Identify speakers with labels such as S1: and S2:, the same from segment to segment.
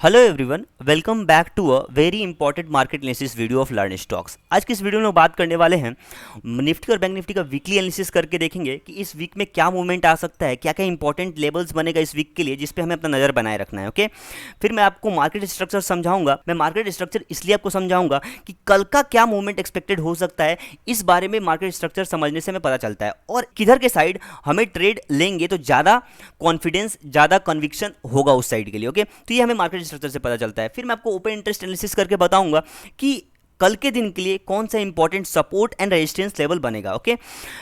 S1: Hello everyone, welcome back to a very important market analysis video of learn stocks. आज की इस video में हम बात करने वाले हैं निफ्टी और बैंक निफ्टी का वीकली एनालिसिस करके देखेंगे कि इस वीक में क्या मूवमेंट आ सकता है, क्या क्या इंपॉर्टेंट लेवल्स बनेगा इस वीक के लिए जिस पे हमें अपना नज़र बनाए रखना है। ओके, फिर मैं आपको मार्केट स्ट्रक्चर समझाऊंगा। मैं मार्केट स्ट्रक्चर इसलिए आपको समझाऊंगा कि कल का क्या मूवमेंट एक्सपेक्टेड हो सकता है, इस बारे में मार्केट स्ट्रक्चर समझने से हमें पता चलता है और किधर के साइड हमें ट्रेड लेंगे तो ज़्यादा कॉन्फिडेंस, ज़्यादा कन्विक्शन होगा उस साइड के लिए। ओके, तो ये हमें मार्केट स्ट्रक्चर से पता चलता है। फिर मैं आपको ओपन इंटरेस्ट एनालिसिस करके बताऊंगा कि कल के दिन के लिए कौन सा important support and resistance level बनेगा। ओके,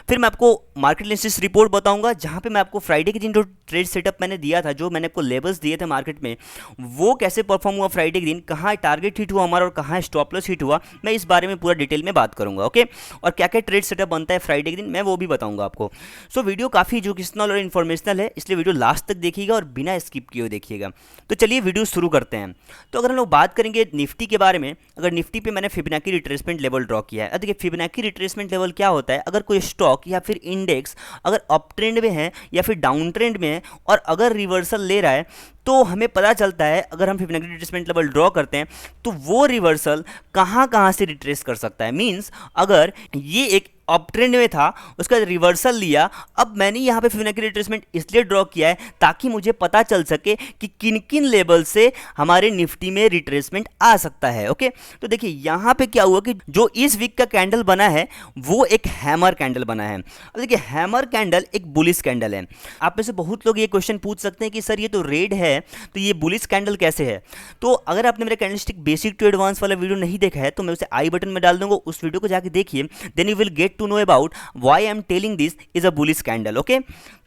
S1: फिर मैं आपको मार्केट एनालिसिस रिपोर्ट बताऊंगा जहां पे मैं आपको फ्राइडे के दिन जो ट्रेड सेटअप मैंने दिया था, जो मैंने आपको लेवल्स दिए थे मार्केट में, वो कैसे परफॉर्म हुआ फ्राइडे के दिन, कहाँ टारगेट हिट हुआ हमारा और कहाँ स्टॉप लॉस हिट हुआ, मैं इस बारे में पूरा डिटेल में बात करूंगा। ओके, और क्या क्या ट्रेड सेटअप बनता है फ्राइडे के दिन, मैं वो भी बताऊंगा आपको। सो वीडियो काफ़ी एजुकेशनल और इन्फॉर्मेशनल है, इसलिए वीडियो लास्ट तक देखिएगा और बिना स्किप किए देखिएगा। तो चलिए वीडियो शुरू करते हैं। तो अगर हम लोग बात करेंगे निफ्टी के बारे में, अगर निफ्टी पे मैंने फिबोनाची रिट्रेसमेंट लेवल ड्रॉ किया है। अब देखिए फिबोनाची रिट्रेसमेंट लेवल क्या होता है, अगर कोई स्टॉक या फिर इंडेक्स अगर अप ट्रेंड में है या फिर डाउन ट्रेंड में है और अगर रिवर्सल ले रहा है तो हमें पता चलता है, अगर हम फिबोनाची रिट्रेसमेंट लेवल ड्रॉ करते हैं तो वो रिवर्सल कहाँ कहाँ से रिट्रेस कर सकता है। मींस अगर ये एक अप ट्रेंड में था, उसका रिवर्सल लिया, अब मैंने यहाँ पे फिबोनाची रिट्रेसमेंट इसलिए ड्रॉ किया है ताकि मुझे पता चल सके कि किन किन लेवल से हमारे निफ्टी में रिट्रेसमेंट आ सकता है। ओके, तो देखिए यहाँ पे क्या हुआ कि जो इस वीक का कैंडल बना है वो एक हैमर कैंडल बना है। अब देखिए हैमर कैंडल एक बुलिश कैंडल है। आप में से बहुत लोग ये क्वेश्चन पूछ सकते हैं कि सर ये तो रेड है तो ये बुलिश कैंडल कैसे है। तो अगर आपने मेरा कैंडलस्टिक बेसिक टू एडवांस वाला वीडियो नहीं देखा है तो मैं उसे आई बटन में डाल दूंगा, उस वीडियो को जाके देखिए, then you will get to know about why I am telling this is a bullish candle. Okay,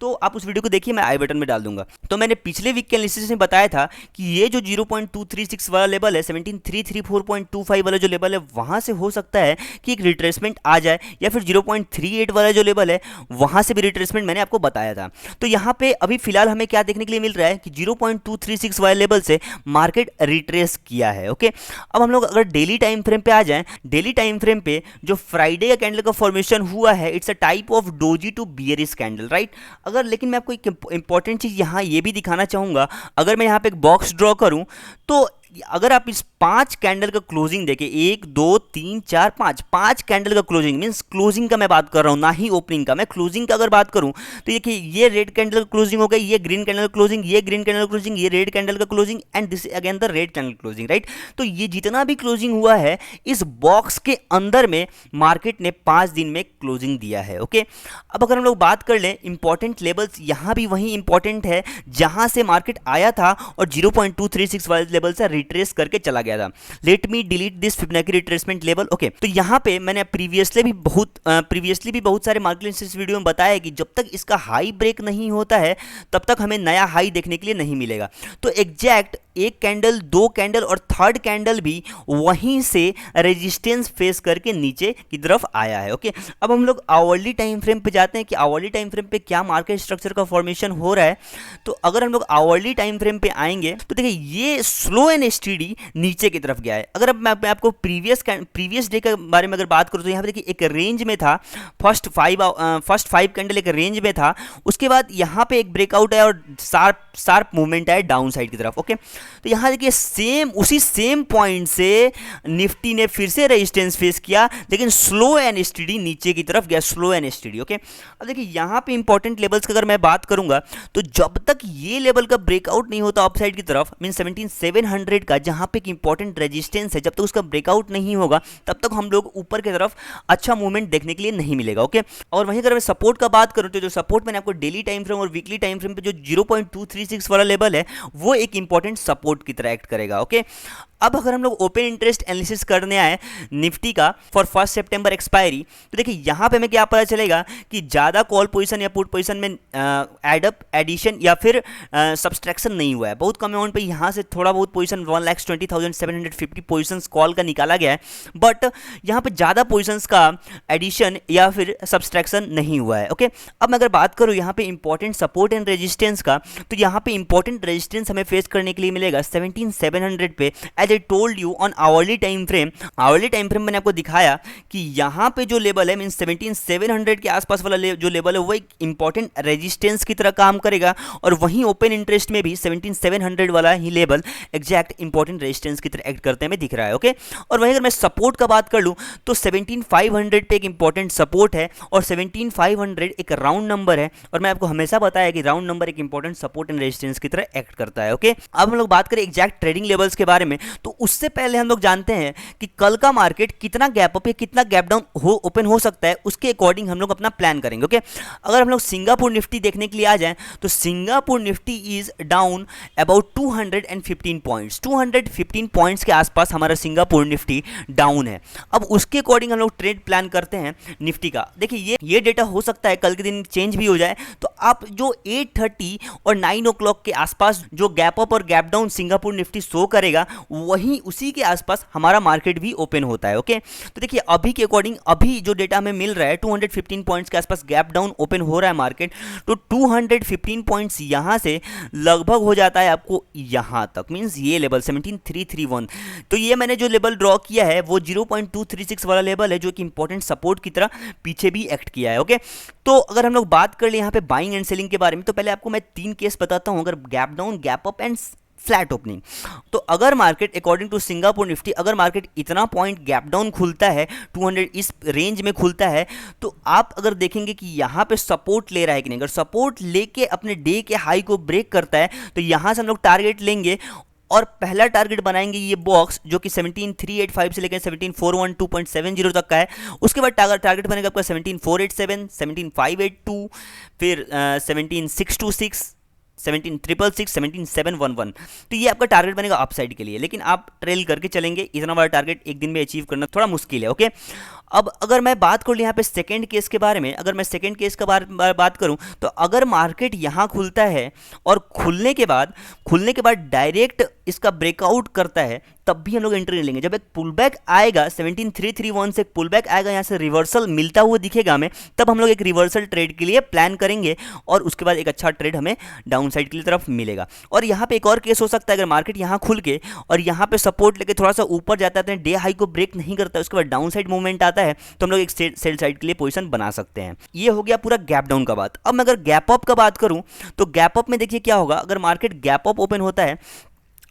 S1: तो आप उस वीडियो को देखिए, मैं आई बटन में डाल दूंगा। तो मैंने पिछले वीक के एनालिसिस में बताया था कि ये जो 0.236 वाला लेवल है, 17334.25 वाला जो लेवल है, वहां से हो सकता है कि एक रिट्रेसमेंट आ जाए, या फिर 0.38 वाला जो लेवल है वहां से भी रिट्रेसमेंट मैंने आपको बताया था। तो यहाँ पे अभी फिलहाल हमें क्या देखने के लिए मिल रहा है कि 0.236 वाले लेवल से मार्केट रिट्रेस किया है। ओके, अब हम लोग अगर डेली टाइम फ्रेम पे आ जाएं, डेली टाइम फ्रेम पे जो फ्राइडे का कैंडल का फॉर्मेशन हुआ है, it's a type of doji to bearish candle, right. अगर लेकिन मैं आपको एक इंपॉर्टेंट चीज यहाँ ये भी दिखाना चाहूंगा, अगर मैं यहाँ पे एक बॉक्स ड्रॉ करूं तो अगर आप इस 5 कैंडल का क्लोजिंग देखें, 1 2 3 4 5 कैंडल का क्लोजिंग, मींस क्लोजिंग का मैं बात कर रहा हूं, ना ही ओपनिंग का। मैं क्लोजिंग का अगर बात करूं तो देखिए ये रेड कैंडल का क्लोजिंग हो गई, ये ग्रीन कैंडल का क्लोजिंग, ये ग्रीन कैंडल का क्लोजिंग, ये रेड कैंडल का closing and this again the red candle closing, right. तो ये जितना भी क्लोजिंग हुआ है इस बॉक्स के अंदर में मार्केट ने 5 दिन में क्लोजिंग दिया है। ओके, अब अगर हम लोग बात कर लें इंपॉर्टेंट लेवल्स, यहां भी वही इंपॉर्टेंट है जहां से मार्केट आया था और 0.236 वाले लेवल से रिट्रेस करके चला गया था। Let me delete this Fibonacci retracement level. Okay, तो यहां पे मैंने प्रीवियसली भी बहुत सारे मार्केट एनालिसिस वीडियो में बताया कि जब तक इसका हाई ब्रेक नहीं होता है तब तक हमें नया हाई देखने के लिए नहीं मिलेगा। तो एग्जैक्ट एक कैंडल, 2 कैंडल और थर्ड कैंडल भी वहीं से रेजिस्टेंस फेस करके नीचे की तरफ आया है। ओके, अब हम लोग आवरली टाइम फ्रेम पे जाते हैं कि आवरली टाइम फ्रेम पे क्या मार्केट स्ट्रक्चर का फॉर्मेशन हो रहा है। तो अगर हम लोग आवरली टाइम फ्रेम पे आएंगे तो देखिए ये स्लो एंड स्टेडी नीचे की तरफ गया है। अगर अब मैं आपको प्रीवियस डे के बारे में अगर बात करूं तो यहाँ पे देखिए एक रेंज में था, फर्स्ट फाइव कैंडल एक रेंज में था, उसके बाद यहाँ पे एक ब्रेकआउट है और शार्प मूवमेंट है डाउन साइड की तरफ। ओके, तो यहाँ देखिए उसी सेम पॉइंट से निफ्टी ने फिर से रेजिस्टेंस फेस किया, लेकिन स्लो एंड स्टेडी नीचे की तरफ गया, स्लो एंड स्टेडी। ओके, अब देखिए यहाँ पे इंपॉर्टेंट लेवल्स की अगर मैं बात करूंगा तो जब तक ये लेवल का ब्रेकआउट नहीं होता अपसाइड की तरफ, मीन 17700 का जहाँ पे एक इंपॉर्टेंट रेजिस्टेंस है, जब तक उसका ब्रेकआउट नहीं होगा तब तक हम लोग ऊपर की तरफ अच्छा मूवमेंट देखने के लिए नहीं मिलेगा। ओके, और वहीं अगर मैं सपोर्ट का बात करूं तो जो सपोर्ट मैंने आपको डेली टाइम फ्रेम और वीकली टाइम फ्रेम पे जो 0.236 वाला लेवल है वो एक इंपॉर्टेंट सपोर्ट की तरह एक्ट करेगा। ओके, अब अगर हम लोग ओपन इंटरेस्ट एनालिसिस करने आए निफ्टी का फॉर 1 सितंबर एक्सपायरी, तो देखिए यहाँ पे हमें क्या पता चलेगा कि ज़्यादा कॉल पोजीशन या पुट पोजीशन में एडअप, एडिशन या फिर सब्सट्रैक्शन नहीं हुआ है। बहुत कम अमाउंट पे यहाँ से थोड़ा बहुत पोजीशन 1,20,750 पोजीशंस कॉल का निकाला गया है, बट यहाँ पे ज़्यादा पोजीशंस का एडिशन या फिर सब्सट्रैक्शन नहीं हुआ है। ओके, अब मैं अगर बात करूँ यहाँ पे इंपॉर्टेंट सपोर्ट एंड रेजिस्टेंस का, तो यहाँ पे इंपॉर्टेंट रेजिस्टेंस हमें फेस करने के लिए मिलेगा 17,700 पे as I told you on hourly time frame, hourly time frame मैंने आपको दिखाया कि यहाँ पे जो लेवल है मीन 17,700 के आसपास वाला जो लेवल है वो एक इंपॉर्टेंट रेजिस्टेंस की तरह काम करेगा, और वहीं ओपन इंटरेस्ट में भी 17,700 वाला ही लेवल एग्जैक्ट इंपॉर्टेंट रेजिस्टेंस की तरह एक्ट करते हमें दिख रहा है। ओके, और वहीं अगर मैं सपोर्ट का बात कर लूँ तो 17,500 पे एक इंपॉर्टेंट सपोर्ट है, और 17,500 एक राउंड नंबर है, और मैं आपको हमेशा बताया कि राउंड नंबर एक इंपॉर्टेंट सपोर्ट एंड रेजिस्टेंस की तरह एक्ट करता है। ओके, अब हम लोग बात करें एग्जैक्ट ट्रेडिंग लेवल्स के बारे में, तो उससे पहले हम लोग जानते हैं कि कल का मार्केट कितना गैप अप या कितना गैप डाउन ओपन हो सकता है, उसके अकॉर्डिंग हम लोग अपना प्लान करेंगे। ओके, अगर हम लोग सिंगापुर निफ्टी देखने के लिए आ जाएं तो Singapore Nifty is down about 215 points, 215 points के आसपास हमारा सिंगापुर निफ्टी डाउन है। अब उसके अकॉर्डिंग हम लोग ट्रेड प्लान करते हैं निफ्टी का। देखिए ये डेटा हो सकता है कल के दिन चेंज भी हो जाए, तो आप जो 8:30 और 9 o'clock के आसपास जो गैप अप और gap down Singapore Nifty show करेगा, वहीं उसी के आसपास हमारा मार्केट भी ओपन होता है। ओके, तो देखिए अभी के अकॉर्डिंग अभी जो डेटा हमें मिल रहा है 215 पॉइंट्स के आसपास गैप डाउन ओपन हो रहा है मार्केट, तो 215 पॉइंट्स यहां से लगभग हो जाता है आपको यहां तक, मींस ये लेवल 17,331। तो ये मैंने जो लेवल ड्रॉ किया है वो 0.236 वाला लेवल है, जो कि इंपॉर्टेंट सपोर्ट की तरह पीछे भी एक्ट किया है। ओके, तो अगर हम लोग बात कर ले यहाँ पे बाइंग एंड सेलिंग के बारे में, तो पहले आपको मैं 3 केस बताता हूं, अगर gap down, gap up and flat opening. तो अगर market according to Singapore Nifty अगर मार्केट इतना पॉइंट गैप डाउन खुलता है, 200 इस रेंज में खुलता है, तो आप अगर देखेंगे कि यहाँ पे सपोर्ट ले रहा है कि नहीं, अगर सपोर्ट लेके अपने डे के हाई को ब्रेक करता है तो यहाँ से हम लोग टारगेट लेंगे, और पहला टारगेट बनाएंगे ये बॉक्स जो कि 17,385 से लेकर 17,412.70 तक का है। उसके बाद टारगेट बनेगा आपका 17,487, 17,582, फिर 17,626, 17,666, 17,711। तो ये आपका टारगेट बनेगा अपसाइड के लिए, लेकिन आप ट्रेल करके चलेंगे, इतना बड़ा टारगेट एक दिन में अचीव करना थोड़ा मुश्किल है। ओके, अब अगर मैं बात करूँ यहाँ पे सेकंड केस के बारे में, अगर मैं सेकंड केस का बात करूँ तो अगर मार्केट यहाँ खुलता है और खुलने के बाद डायरेक्ट इसका ब्रेकआउट करता है, तब भी हम लोग एंट्री नहीं लेंगे। जब एक पुल बैक आएगा 17,331 से एक पुल बैक आएगा, यहाँ से रिवर्सल मिलता हुआ दिखेगा हमें, तब हम लोग एक रिवर्सल ट्रेड के लिए प्लान करेंगे, और उसके बाद एक अच्छा ट्रेड हमें डाउन साइड के लिए तरफ मिलेगा। और यहाँ पे एक और केस हो सकता है, अगर मार्केट यहाँ खुल के और यहाँ पे सपोर्ट लेके थोड़ा सा ऊपर जाता है, डे हाई को ब्रेक नहीं करता है, उसके बाद डाउन साइड मूवमेंट आता है, तो हम लोग एक सेल साइड के लिए पोजीशन बना सकते हैं। ये हो गया पूरा गैप डाउन का बात। अब मैं अगर गैप अप का बात करूं तो गैप अप में देखिए क्या होगा, अगर मार्केट गैप अप ओपन होता है,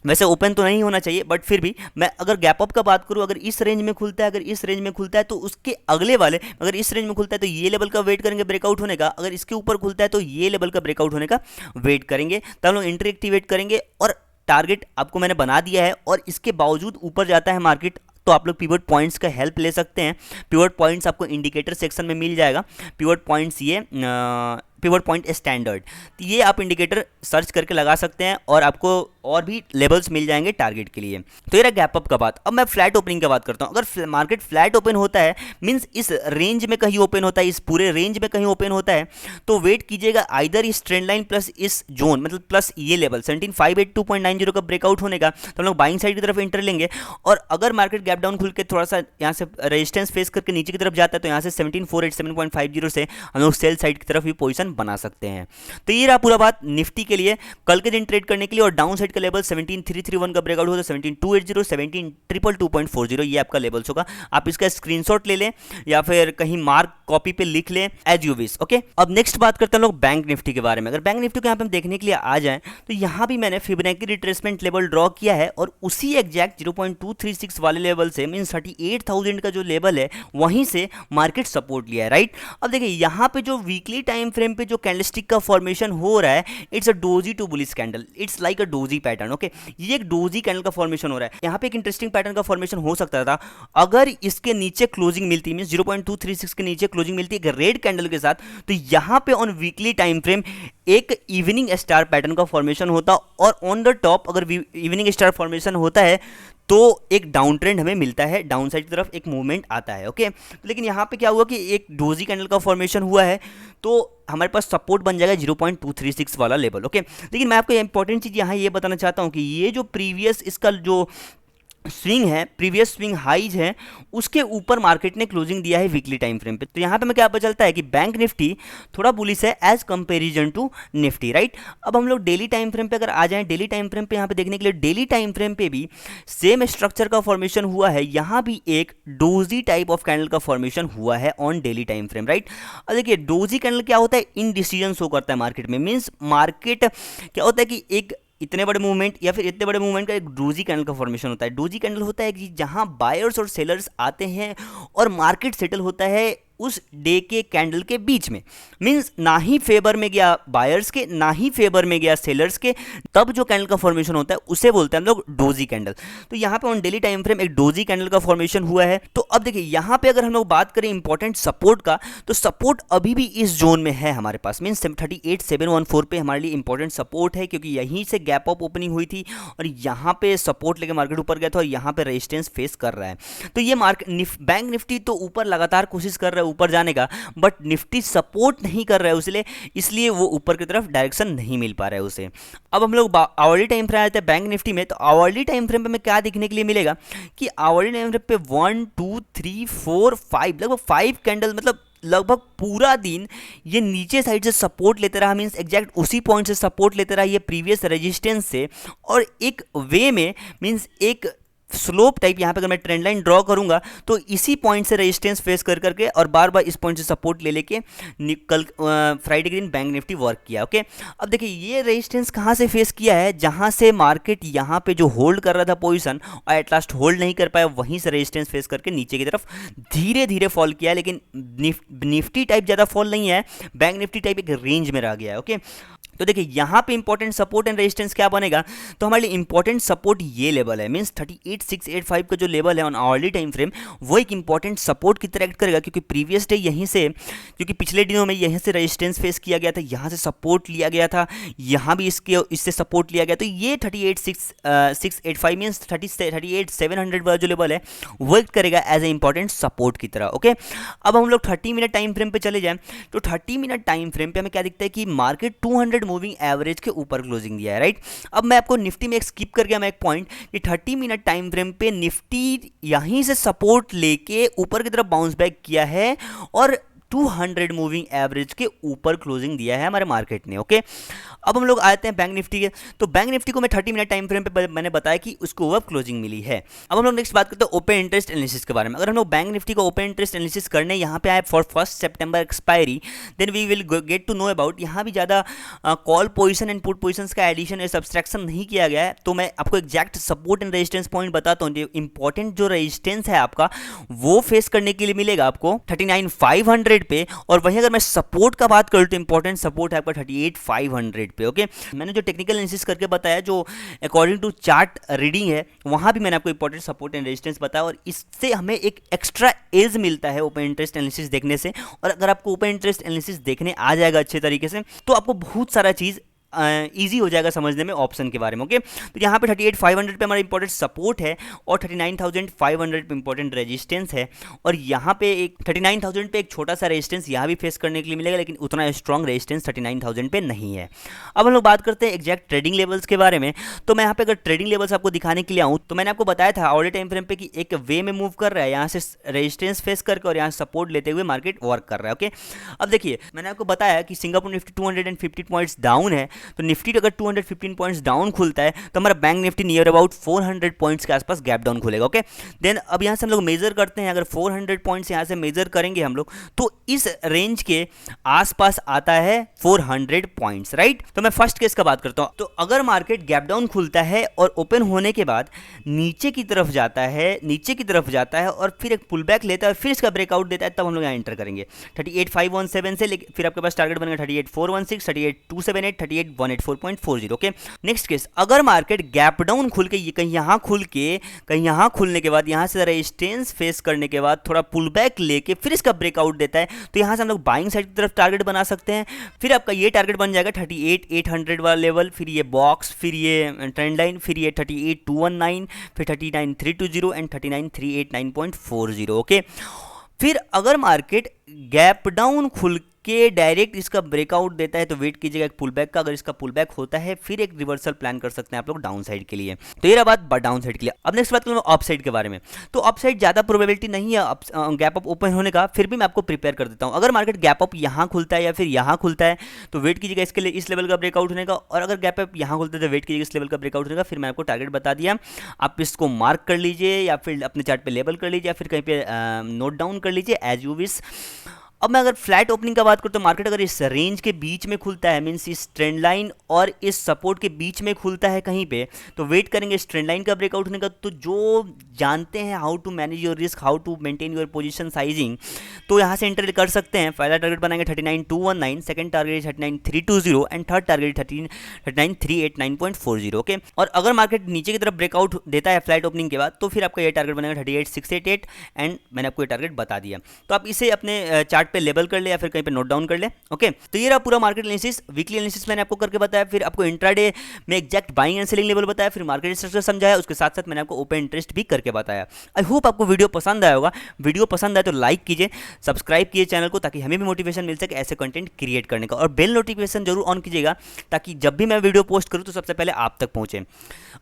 S1: वैसे ओपन तो नहीं होना चाहिए बट फिर भी मैं अगर गैप अप का बात करूं, अगर इस रेंज में खुलता है, अगर इस रेंज में खुलता है तो उसके अगले वाले, अगर इस रेंज में खुलता है तो ये लेवल का वेट करेंगे ब्रेकआउट होने का, अगर इसके ऊपर खुलता है तो ये लेवल का ब्रेकआउट होने का वेट करेंगे, तब हम लोग एंट्री एक्टिवेट करेंगे। और टारगेट आपको मैंने बना दिया है, और इसके बावजूद ऊपर जाता है मार्केट, तो आप लोग पिवट पॉइंट्स का हेल्प ले सकते हैं। पिवट पॉइंट्स आपको इंडिकेटर सेक्शन में मिल जाएगा। पिवट पॉइंट्स ये पिवट पॉइंट स्टैंडर्ड, तो ये आप इंडिकेटर सर्च करके लगा सकते हैं और आपको और भी लेवल्स मिल जाएंगे टारगेट के लिए। तो ये रहा गैप अप का बात। अब मैं फ्लैट ओपनिंग की बात करता हूँ। अगर मार्केट फ्लैट ओपन होता है, मींस इस रेंज में कहीं ओपन होता है, इस पूरे रेंज में कहीं ओपन होता है, तो वेट कीजिएगा आइदर इस ट्रेंड लाइन प्लस इस जोन, मतलब प्लस ये लेवल 17,582.90 का ब्रेकआउट होने का, तो हम लोग बाइंग साइड की तरफ एंटर लेंगे। और अगर मार्केट गैप डाउन खुल के थोड़ा सा यहाँ से रेजिस्टेंस फेस करके नीचे की तरफ जाता है, तो यहाँ से 17,487.50 से हम लोग सेल साइड की तरफ भी पोजीशन बना सकते हैं। तो ये रहा पूरा बात निफ्टी के लिए कल के दिन ट्रेड करने के लिए। और डाउन साइड का लेवल 17,331 का ब्रेकआउट होगा, 17,280, 17,222.40 ये आपका लेवल्स होगा। आप इसका स्क्रीनशॉट ले लें या फिर कहीं मार्क कॉपी पे लिख लें, एज यू विश। ओके, अब नेक्स्ट बात करते हैं लोग बैंक निफ्टी के बारे में। अगर बैंक निफ्टी को यहाँ पे हम देखने के लिए आ जाएं, तो यहाँ भी मैंने फिबोनाची रिट्रेसमेंट लेवल ड्रॉ किया है, और उसी एग्जैक्ट 0.236 वाले लेवल से, मीन 38,000 का जो लेवल है वहीं से मार्केट सपोर्ट लिया है, राइट। अब देखिए यहाँ पे जो वीकली टाइम फ्रेम पे जो कैंडलस्टिक का फॉर्मेशन हो रहा है, it's a doji to bullish candle, it's like a doji pattern. Okay, ये एक डोजी कैंडल का फॉर्मेशन हो रहा है। यहाँ पे एक इंटरेस्टिंग पैटर्न का फॉर्मेशन हो सकता था अगर इसके नीचे क्लोजिंग मिलती, मीन 0.236 के नीचे क्लोजिंग मिलती एक रेड कैंडल के साथ, तो यहाँ पे ऑन वीकली टाइम फ्रेम एक इवनिंग स्टार पैटर्न का फॉर्मेशन होता, और ऑन द टॉप अगर इवनिंग स्टार फॉर्मेशन होता है तो एक डाउन ट्रेंड हमें मिलता है, डाउन साइड की तरफ एक मूवमेंट आता है। ओके, लेकिन यहाँ पे क्या हुआ कि एक डोजी कैंडल का फॉर्मेशन हुआ है, तो हमारे पास सपोर्ट बन जाएगा 0.236 वाला लेवल। ओके, लेकिन मैं आपको इंपॉर्टेंट चीज़ यहाँ ये बताना चाहता हूँ कि ये जो प्रीवियस इसका जो स्विंग है, प्रीवियस स्विंग हाइज है, उसके ऊपर मार्केट ने क्लोजिंग दिया है वीकली टाइम फ्रेम पे। तो यहाँ पे हमें क्या पता चलता है कि बैंक निफ्टी थोड़ा बुलिश है as comparison to Nifty, right. अब हम लोग डेली टाइम फ्रेम पे अगर आ जाएं, डेली टाइम फ्रेम पे यहाँ पे देखने के लिए, डेली टाइम फ्रेम पे भी सेम स्ट्रक्चर का फॉर्मेशन हुआ है। यहाँ भी एक डोजी टाइप ऑफ कैंडल का फॉर्मेशन हुआ है on daily time frame, right. अब देखिए डोजी कैंडल क्या होता है, इनडिसीजन शो करता है मार्केट में। मीन्स मार्केट क्या होता है कि एक इतने बड़े मूवमेंट या फिर इतने बड़े मूवमेंट का एक डोजी कैंडल का फॉर्मेशन होता है। डोजी कैंडल होता है कि जहां बायर्स और सेलर्स आते हैं और मार्केट सेटल होता है उस डे के कैंडल के बीच में। मींस ना ही फेवर में गया बायर्स के, ना ही फेवर में गया सेलर्स के, तब जो कैंडल का फॉर्मेशन होता है उसे बोलते हैं हम लोग डोजी कैंडल। तो यहाँ पे ऑन डेली टाइम फ्रेम एक डोजी कैंडल का फॉर्मेशन हुआ है। तो अब देखिए यहाँ पे अगर हम लोग बात करें इंपॉर्टेंट सपोर्ट का, तो सपोर्ट अभी भी इस जोन में है हमारे पास। मीन्स 38,714 पे हमारे लिए इंपॉर्टेंट सपोर्ट है, क्योंकि यहीं से गैप अप ओपनिंग हुई थी और यहाँ पे सपोर्ट लेके मार्केट ऊपर गया था और यहाँ पे रेजिस्टेंस फेस कर रहा है। तो ये बैंक निफ्टी तो ऊपर लगातार कोशिश कर रहा है ऊपर जाने का, बट निफ्टी सपोर्ट नहीं कर रहा है इसलिए वो ऊपर की तरफ डायरेक्शन नहीं मिल पा रहा है उसे। अब हम लोग आवरली टाइम फ्रेम आते हैं बैंक निफ्टी में। तो आवरली टाइम फ्रेम पे हमें क्या देखने के लिए मिलेगा कि आवरली टाइम फ्रेम पे 1 2 3 4 5 लगभग 5 कैंडल, मतलब लगभग पूरा दिन ये नीचे साइड से सपोर्ट लेते रहा। मींस एग्जैक्ट उसी पॉइंट से सपोर्ट लेते रहा ये प्रीवियस रेजिस्टेंस से, और एक वे में मींस एक स्लोप टाइप यहाँ पे अगर मैं ट्रेंड लाइन ड्रॉ करूंगा तो इसी पॉइंट से रेजिस्टेंस फेस कर करके और बार बार इस पॉइंट से सपोर्ट ले लेके कल फ्राइडे के दिन बैंक निफ्टी वर्क किया। ओके, अब देखिए ये रेजिस्टेंस कहाँ से फेस किया है, जहाँ से मार्केट यहाँ पे जो होल्ड कर रहा था पोजीशन और एट लास्ट होल्ड नहीं कर पाया, वहीं से रेजिस्टेंस फेस करके नीचे की तरफ धीरे धीरे फॉल किया है। लेकिन निफ्टी टाइप ज़्यादा फॉल नहीं है, बैंक निफ्टी टाइप एक रेंज में रह गया है। ओके, तो देखिए यहाँ पे इंपॉर्टेंट सपोर्ट एंड रेजिस्टेंस क्या बनेगा, तो हमारे लिए इंपॉर्टेंट सपोर्ट ये लेवल है। मींस 38,685 का जो लेवल है ऑन आवरली टाइम फ्रेम, वो एक इंपॉर्टेंट सपोर्ट की तरह एक्ट करेगा, क्योंकि प्रीवियस डे यहीं से, क्योंकि पिछले दिनों में यहीं से रेजिस्टेंस फेस किया गया था, यहाँ से सपोर्ट लिया गया था, यहाँ भी इससे सपोर्ट लिया गया। तो ये 38,685 मींस 38,700 वाला जो लेवल है वो एक्ट करेगा एज ए इंपॉर्टेंट सपोर्ट की तरह। ओके, अब हम लोग 30 मिनट टाइम फ्रेम पे चले जाएं, तो 30 मिनट टाइम फ्रेम पे हमें क्या दिखता है कि मार्केट 200 मूविंग एवरेज के ऊपर क्लोजिंग दिया है, राइट। अब मैं आपको निफ्टी में एक स्किप कर गया मैं एक पॉइंट कि 30 मिनट टाइम फ्रेम पे निफ्टी यहीं से सपोर्ट लेके ऊपर की तरफ बाउंस बैक किया है और 200 मूविंग एवरेज के ऊपर क्लोजिंग दिया है हमारे मार्केट ने। ओके, अब हम लोग आते हैं बैंक निफ्टी के। तो बैंक निफ्टी को मैं 30 मिनट टाइम फ्रेम पे मैंने बताया कि उसको ओवर क्लोजिंग मिली है। अब हम लोग नेक्स्ट बात करते हैं ओपन इंटरेस्ट एनालिसिस के बारे में। अगर हम लोग बैंक निफ्टी को ओपन इंटरेस्ट एनालिसिस करने यहाँ पे आए फॉर 1 सितंबर expiry, then we will get to know about. यहाँ भी ज़्यादा call position and put position का एडिशन या सब्सट्रैक्शन नहीं किया गया है, तो मैं आपको exact support and resistance point बताता हूँ। इंपॉर्टेंट जो रेजिस्टेंस है आपका वो फेस करने के लिए मिलेगा आपको 39,500 पे, और वहीं अगर मैं सपोर्ट का बात करूँ तो इंपॉर्टेंट सपोर्ट है आपका 38,500 पे। ओके, मैंने जो टेक्निकल एनालिसिस करके बताया, जो अकॉर्डिंग टू चार्ट रीडिंग है, वहां भी मैंने आपको इंपॉर्टेंट सपोर्ट एंड रेजिस्टेंस बताया, और इससे हमें एक एक्स्ट्रा एज मिलता है ओपन इंटरेस्ट एनालिसिस देखने से। और अगर आपको ओपन इंटरेस्ट एनालिसिस देखने आ जाएगा अच्छे तरीके से, तो आपको बहुत सारा चीज़ ईजी हो जाएगा समझने में ऑप्शन के बारे में। ओके, तो यहाँ पे 38,500 पे हमारा इंपॉर्टेंट सपोर्ट है और 39,500 पे इंपॉर्टेंट रेजिस्टेंस है, और यहाँ पे एक 39,000 पे एक छोटा सा रेजिस्टेंस यहाँ भी फेस करने के लिए मिलेगा, लेकिन उतना स्ट्रॉन्ग रेजिस्टेंस 39,000 पे नहीं है। अब हम लोग बात करते हैं एग्जैक्ट ट्रेडिंग लेवल्स के बारे में। तो मैं यहाँ पे अगर ट्रेडिंग लेवल्स आपको दिखाने के लिए आऊँ, तो मैंने आपको बताया था आवरली टाइम फ्रेम पे कि एक वे में मूव कर रहा है, यहाँ से रेजिस्टेंस फेस करके और यहाँ सपोर्ट लेते हुए मार्केट वर्क कर रहा है। ओके, अब देखिए मैंने आपको बताया कि सिंगापुर निफ्टी 250 पॉइंट्स डाउन है, तो निफ्टी अगर 215 पॉइंट्स डाउन खुलता है तो हमारा bank Nifty near about 400 points के आसपास गैप डाउन खुलेगा। ओके, देन अब यहाँ से हम लोग मेजर करते हैं, अगर 400 पॉइंट्स यहाँ से मेजर करेंगे हम लोग, तो इस रेंज के आसपास आता है 400 पॉइंट्स, राइट। तो मैं फर्स्ट केस का बात करता हूँ। तो अगर मार्केट गैप डाउन खुलता है और ओपन होने के बाद नीचे की तरफ जाता है और फिर एक पुल बैक लेता है और फिर इसका ब्रेकआउट देता है, तब हम लोग यहाँ एंटर करेंगे 38,517 से। लेकिन फिर आपके पास टारगेट बनेगा 38,416, 38,278, 38,184.40। ओके, नेक्स्ट केस, अगर मार्केट गैप डाउन खुल के कहीं यहाँ खुलने के बाद यहाँ से रेजिस्टेंस फेस करने के बाद थोड़ा पुल बैक लेके फिर इसका ब्रेकआउट देता है, तो यहाँ से हम लोग बाइंग साइड की तरफ टारगेट बना सकते हैं। फिर आपका ये टारगेट बन जाएगा 38,800 वाला लेवल, फिर ये बॉक्स, फिर ये ट्रेंड लाइन, फिर ये 38,219, फिर 39,320 एंड 39,389.40। ओके, फिर अगर मार्केट गैप डाउन खुल के डायरेक्ट इसका ब्रेकआउट देता है तो वेट कीजिएगा एक पुल बैक का, अगर इसका पुल बैक होता है फिर एक रिवर्सल प्लान कर सकते हैं आप लोग डाउन साइड के लिए। तो ये रहा बात डाउन साइड के लिए। अब नेक्स्ट बात करूँ अप साइड के बारे में, तो अप साइड ज़्यादा प्रोबेबिलिटी नहीं है गैप अप ओपन होने का, फिर भी मैं आपको प्रिपेयर कर देता हूँ। अगर मार्केट गैप अप यहाँ खुलता है या फिर यहाँ खुलता है तो वेट कीजिएगा इसके लिए इस लेवल का ब्रेकआउट होने का, और अगर गैप अप यहाँ खुलता है तो वेट कीजिएगा इस लेवल का ब्रेकआउट होने का। फिर मैं आपको टारगेट बता दिया, आप इसको मार्क कर लीजिए या फिर अपने चार्ट पे लेबल कर लीजिए या फिर कहीं पे नोट डाउन कर लीजिए एज यू विश। अब मैं अगर फ्लैट ओपनिंग का बात करूँ तो मार्केट अगर इस रेंज के बीच में खुलता है, मींस इस ट्रेंड लाइन और इस सपोर्ट के बीच में खुलता है कहीं पे, तो वेट करेंगे इस ट्रेंड लाइन का ब्रेकआउट होने का। तो जो जानते हैं how to manage your risk, how to maintain your position sizing, तो यहाँ से एंटर कर सकते हैं। पहला टारगेट बनाएंगे 39219, second target 39320 and third target 39389.40। Okay, और अगर मार्केट नीचे की तरफ ब्रेकआउट देता है फ्लैट ओपनिंग के बाद तो फिर आपका ये टारगेट बनेगा 38688 एंड मैंने आपको ये टारगेट बता दिया। तो आप इसे अपने चार्ट पे लेबल कर ले या फिर कहीं पे नोट डाउन कर ले। ओके, तो ये रहा पूरा मार्केट एनालिसिस। वीकली एनालिसिस मैंने आपको करके बताया, फिर आपको इंट्राडे में exact buying and selling level बताया, फिर मार्केट स्ट्रक्चर समझाया, उसके साथ साथ मैंने आपको ओपन इंटरेस्ट भी करके बताया। आई होप आपको वीडियो पसंद आया होगा। वीडियो पसंद आए तो लाइक कीजिए, सब्सक्राइब कीजिए चैनल को, ताकि हमें भी मोटिवेशन मिल सके ऐसे कंटेंट क्रिएट करने का, और बेल नोटिफिकेशन जरूर ऑन कीजिएगा ताकि जब भी मैं वीडियो पोस्ट करूँ तो सबसे पहले आप तक पहुंचे।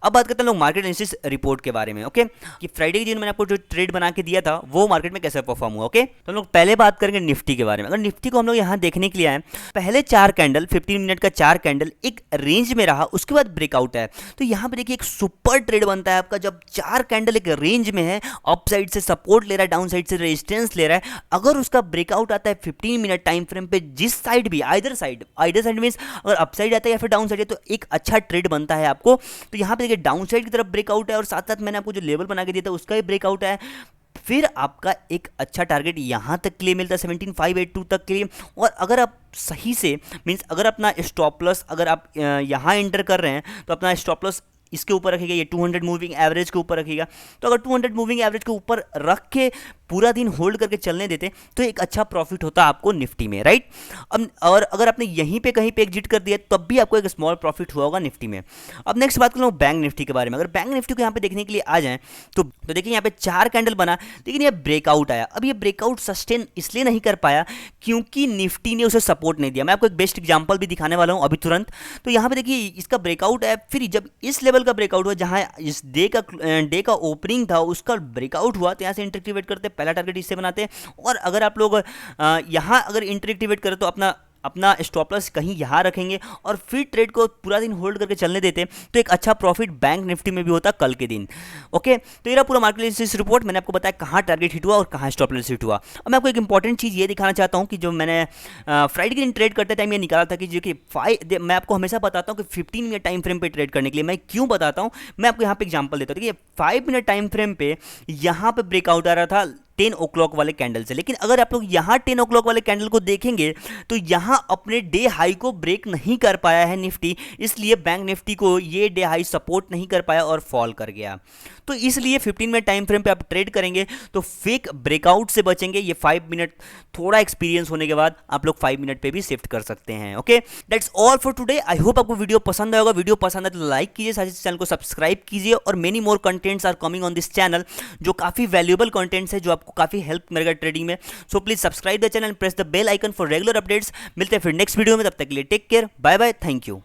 S1: अब बात करते हैं लोग मार्केट एनालिसिस रिपोर्ट के बारे में। ओके, कि फ्राइडे के दिन मैंने आपको जो ट्रेड बना के दिया था वो मार्केट में कैसे परफॉर्म हुआ। ओके, तो हम लोग पहले बात करेंगे निफ्टी के बारे में। अगर निफ्टी को हम लोग यहाँ देखने के लिए आए, पहले 4 कैंडल 15 मिनट का 4 कैंडल एक रेंज में रहा, उसके बाद ब्रेकआउट है। तो यहाँ पे देखिए एक सुपर ट्रेड बनता है आपका जब 4 कैंडल एक रेंज में है, अप साइड से सपोर्ट ले रहा है, डाउन साइड से रेजिस्टेंस ले रहा है। अगर उसका ब्रेकआउट आता है 15 मिनट टाइम फ्रेम पे, जिस साइड भी आइदर साइड मींस अगर अप साइड आता है या फिर डाउन साइड है, तो एक अच्छा ट्रेड बनता है आपको। तो यहाँ पे देखिए डाउन साइड की तरफ ब्रेकआउट है और साथ साथ मैंने आपको जो लेवल बना के दिया था उसका भी ब्रेकआउट है। फिर आपका एक अच्छा टारगेट यहाँ तक के लिए मिलता है 17582 तक के लिए। और अगर आप सही से मींस अगर अपना स्टॉप लॉस अगर आप यहाँ एंटर कर रहे हैं तो अपना स्टॉप लॉस इसके ऊपर रखिएगा, ये 200 मूविंग एवरेज के ऊपर रखिएगा। तो अगर 200 मूविंग एवरेज के ऊपर रख के पूरा दिन होल्ड करके चलने देते तो एक अच्छा प्रॉफिट होता आपको निफ्टी में, राइट। अब और अगर आपने यहीं पे कहीं पे एग्जिट कर दिया तब भी आपको एक स्मॉल प्रॉफिट हुआ होगा निफ्टी में। अब नेक्स्ट बात करूँ बैंक निफ्टी के बारे में। अगर बैंक निफ्टी को यहाँ पे देखने के लिए आ जाएं तो देखिए यहाँ पे 4 कैंडल बना, लेकिन ये ब्रेकआउट आया। अब ये ब्रेकआउट सस्टेन इसलिए नहीं कर पाया क्योंकि निफ्टी ने उसे सपोर्ट नहीं दिया। मैं आपको एक बेस्ट एग्जाम्पल भी दिखाने वाला हूँ अभी तुरंत। तो यहाँ पे देखिए इसका ब्रेकआउट है, फिर जब इस लेवल का ब्रेकआउट हुआ जहाँ इस डे का ओपनिंग था उसका ब्रेकआउट हुआ, तो यहाँ से एंट्री एक्टिवेट करते, पहला टारगेट इससे बनाते हैं। और अगर आप लोग यहाँ अगर एंट्री एक्टिवेट करें तो अपना स्टॉप लॉस कहीं यहाँ रखेंगे और फिर ट्रेड को पूरा दिन होल्ड करके चलने देते तो एक अच्छा प्रॉफिट बैंक निफ्टी में भी होता कल के दिन। ओके, तो ये पूरा मार्केट एनालिसिस रिपोर्ट। मैंने आपको बताया कहाँ टारगेट हिट हुआ और कहाँ स्टॉप लॉस हिट हुआ। अब मैं आपको एक इंपॉर्टेंट चीज़ ये दिखाना चाहता हूँ कि जो मैंने फ्राइडे के दिन ट्रेड करते टाइम ये निकाला था कि जो कि मैं आपको हमेशा बताता हूँ कि 15 मिनट टाइम फ्रेम पे ट्रेड करने के लिए। मैं क्यों बताता हूँ, मैं आपको यहाँ पे एग्जाम्पल देता हूँ। देखिए 5 मिनट टाइम फ्रेम पे यहाँ पे ब्रेकआउट आ रहा था 10 ओ क्लॉक वाले कैंडल से, लेकिन अगर आप लोग यहाँ 10 ओ क्लॉक वाले कैंडल को देखेंगे तो यहाँ अपने डे हाई को ब्रेक नहीं कर पाया है निफ्टी, इसलिए बैंक निफ्टी को ये डे हाई सपोर्ट नहीं कर पाया और फॉल कर गया। तो इसलिए 15 मिनट टाइम फ्रेम पे आप ट्रेड करेंगे तो फेक ब्रेकआउट से बचेंगे। ये 5 मिनट थोड़ा एक्सपीरियंस होने के बाद आप लोग 5 मिनट पे भी शिफ्ट कर सकते हैं। Okay, that's all for today. I hope आपको वीडियो पसंद आया होगा। वीडियो पसंद आए तो लाइक कीजिए, साथ ही चैनल को सब्सक्राइब कीजिए, और many more contents are coming on this channel, जो काफ़ी वैल्यूएबल कंटेंट्स है जो आपको काफ़ी हेल्प करेगा ट्रेडिंग में। So please subscribe the channel, press the bell icon for regular updates. मिलते हैं फिर नेक्स्ट वीडियो में, तब तक के लिए take care, bye bye, thank you.